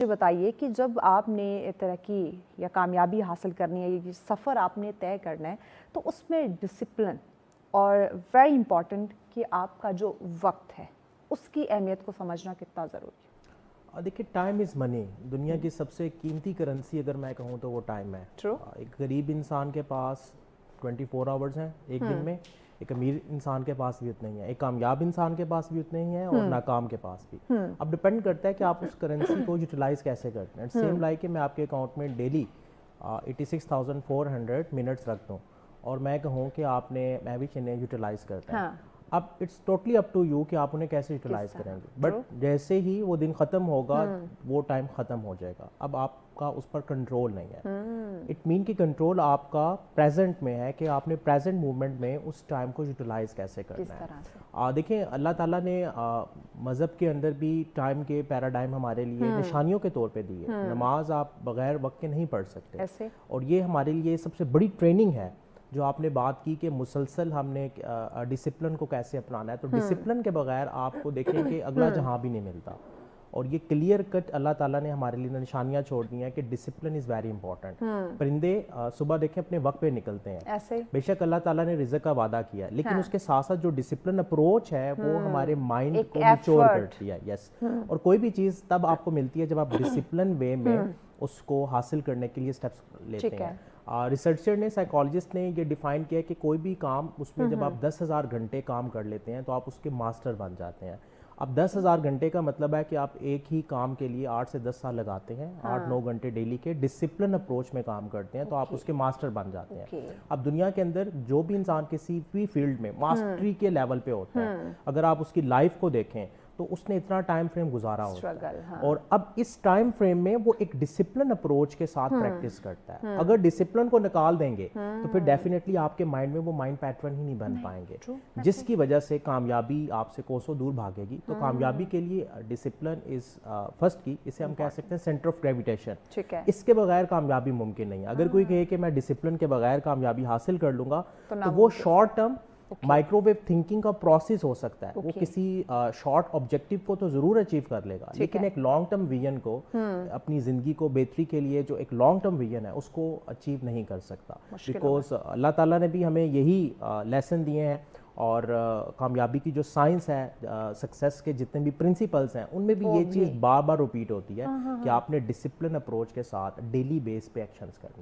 مجھے بتائیے کہ جب آپ نے ترقی یا کامیابی حاصل کرنی ہے، یہ سفر آپ نے طے کرنا ہے، تو اس میں ڈسپلن اور ویری امپورٹنٹ کہ آپ کا جو وقت ہے اس کی اہمیت کو سمجھنا کتنا ضروری ہے؟ دیکھیے، ٹائم از منی. دنیا کی سب سے قیمتی کرنسی اگر میں کہوں تو وہ ٹائم ہے. ٹرو. ایک غریب انسان کے پاس 24 آورز ہیں ایک دن میں، ایک امیر انسان کے پاس بھی اتنے ہی ہیں، ایک کامیاب انسان کے پاس بھی اتنے ہی ہیں، اور ناکام کے پاس بھی. اب ڈپینڈ کرتا ہے کہ آپ اس کرنسی کو یوٹیلائز کیسے کرتے ہیں. سیم لائک کہ میں آپ کے اکاؤنٹ میں ڈیلی 86,400 منٹس رکھ دوں اور میں کہوں کہ آپ نے میں بھی انہیں یوٹیلائز کرتا ہے. اب it's totally up to you کہ آپ انہیں کیسے یوٹیلائز کریں گے. بٹ جیسے ہی وہ دن ختم ہوگا وہ ٹائم ختم ہو جائے گا. اب آپ کا اس پر کنٹرول نہیں ہے. اٹ مین کہ کنٹرول آپ کا پریزنٹ میں ہے کہ آپ نے پریزنٹ مومنٹ میں اس ٹائم کو یوٹیلائز کیسے کرنا ہے. دیکھیں، اللہ تعالیٰ نے مذہب کے اندر بھی ٹائم کے پیراڈائم ہمارے لیے نشانیوں کے طور پہ دی ہے. نماز آپ بغیر وقت کے نہیں پڑھ سکتے، اور یہ ہمارے لیے سب سے بڑی ٹریننگ ہے. جو آپ نے بات کی کہ مسلسل ہم نے ڈسپلن کو کیسے اپنانا ہے، تو ڈسپلن کے بغیر آپ کو دیکھیں کہ اگلا جہاں بھی نہیں ملتا. اور یہ کلیئر کٹ اللہ تعالیٰ نے ہمارے لیے نشانیاں چھوڑ دی ہیں کہ ڈسپلن از ویری امپورٹنٹ. پرندے صبح دیکھیں اپنے وقت پہ نکلتے ہیں، بے شک اللہ تعالیٰ نے رزق کا وعدہ کیا ہے، لیکن اس کے ساتھ ساتھ جو ڈسپلن اپروچ ہے وہ ہمارے مائنڈ کو میچور کرتی ہے. یس. اور کوئی بھی چیز تب آپ کو ملتی ہے جب آپ ڈسپلن وے میں اس کو حاصل کرنے کے لیے اسٹیپس لیتے ہیں. ریسرچر نے، سائیکالوجسٹ نے یہ ڈیفائن کیا کہ کوئی بھی کام اس میں جب آپ 10,000 گھنٹے کام کر لیتے ہیں تو آپ اس کے ماسٹر بن جاتے ہیں. اب 10,000 گھنٹے کا مطلب ہے کہ آپ ایک ہی کام کے لیے 8 سے 10 سال لگاتے ہیں، 8-9 گھنٹے ڈیلی کے ڈسپلن اپروچ میں کام کرتے ہیں تو آپ اس کے ماسٹر بن جاتے ہیں. اب دنیا کے اندر جو بھی انسان کسی بھی فیلڈ میں ماسٹری کے لیول پہ ہوتا ہے، اگر آپ اس کی لائف کو دیکھیں تو اس نے اتنا ٹائم فریم گزارا ہوتا ہے. اور اب اس ٹائم فریم میں وہ ایک ڈسپلن اپروچ کے ساتھ پریکٹس کرتا ہے. اگر ڈسپلن کو نکال دیں گے تو پھر ڈیفینیٹلی آپ کے مائنڈ میں وہ مائنڈ پیٹرن ہی نہیں بن پائیں گے، جس کی وجہ سے کامیابی آپ سے کوسوں دور بھاگے گی. تو کامیابی کے لیے ڈسپلن از فرسٹ کی. اسے ہم کہہ سکتے ہیں سینٹر آف گریویٹیشن. اس کے بغیر کامیابی ممکن نہیں ہے. اگر کوئی کہے کہ میں ڈسپلن کے بغیر کامیابی حاصل کر لوں گا تو وہ short term micro view thinking کا پروسیس ہو سکتا ہے. وہ کسی شارٹ آبجیکٹیو کو تو ضرور اچیو کر لے گا، لیکن ایک لانگ ٹرم ویژن کو، اپنی زندگی کو بہتری کے لیے جو ایک لانگ ٹرم ویژن ہے اس کو اچیو نہیں کر سکتا. بیکاز اللہ تعالیٰ نے بھی ہمیں یہی لیسن دیے ہیں، اور کامیابی کی جو سائنس ہے، سکسیس کے جتنے بھی پرنسپلس ہیں، ان میں بھی یہ چیز بار بار ریپیٹ ہوتی ہے کہ آپ نے ڈسپلن اپروچ کے ساتھ ڈیلی بیس پہ ایکشنز کرنے.